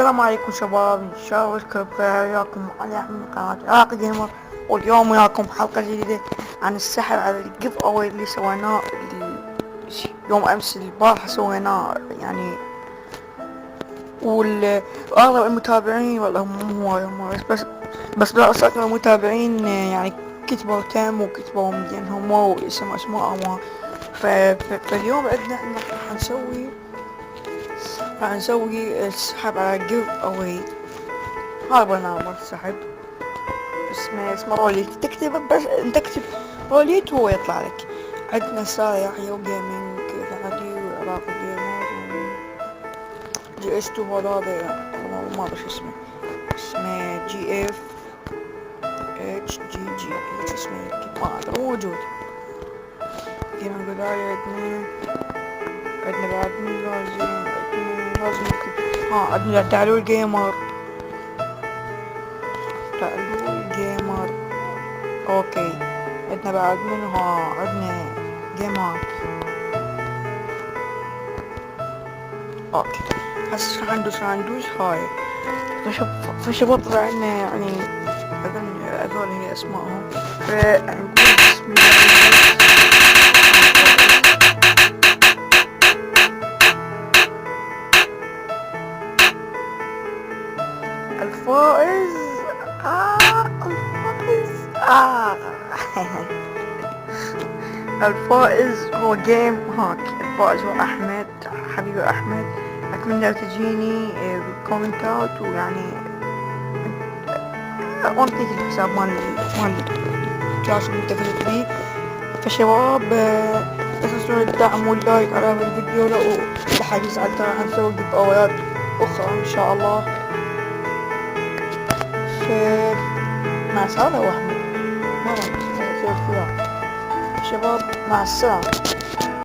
السلام عليكم شباب، ان شاء الله الكل بخير. وياكم علي من قناة عراق جيمر، واليوم وياكم حلقة جديدة عن السحب على الجيف اوي اللي سويناه يوم امس البارحة سويناه يعني. واغلب المتابعين والله مو هواي بس لا أصدق المتابعين يعني كتبوا تام وكتبوا مدينهم اسماء. فاليوم عندنا راح نسوي السحب على جيف اوي. هذا برنامج السحب اسمه روليت، تكتب بس تكتب روليت وهو يطلع لك. عندنا سارة يحيى وجيمنج ثاني وعراق جيمر جي اس 2. هذا ما ادري شو اسمه جي اف اتش جي اتش اسمه ما ادري موجود. جيمنج بداية عندنا بعد من لازم نكتب. عندنا تعالوا الجيمر اوكي. عندنا بعد منها عندنا جيمات. اوكي هسه راح ندوس هاي. فشباب طلع عنا يعني هذول هي اسمائهم. فنقول بسم الله الفائز. الفائز هو جيم هاك. الفائز هو احمد، حبيبي احمد. اتمنى تجيني بالكومنتات ويعني وانطيك الحساب مال الكاش اللي انت فزت بيه. فشباب لا تنسون الدعم واللايك على هذا الفيديو. لحاجز على راح نسوي جيف اويات اخرى ان شاء الله. مع سارة واحمد ما شباب مع السلامة.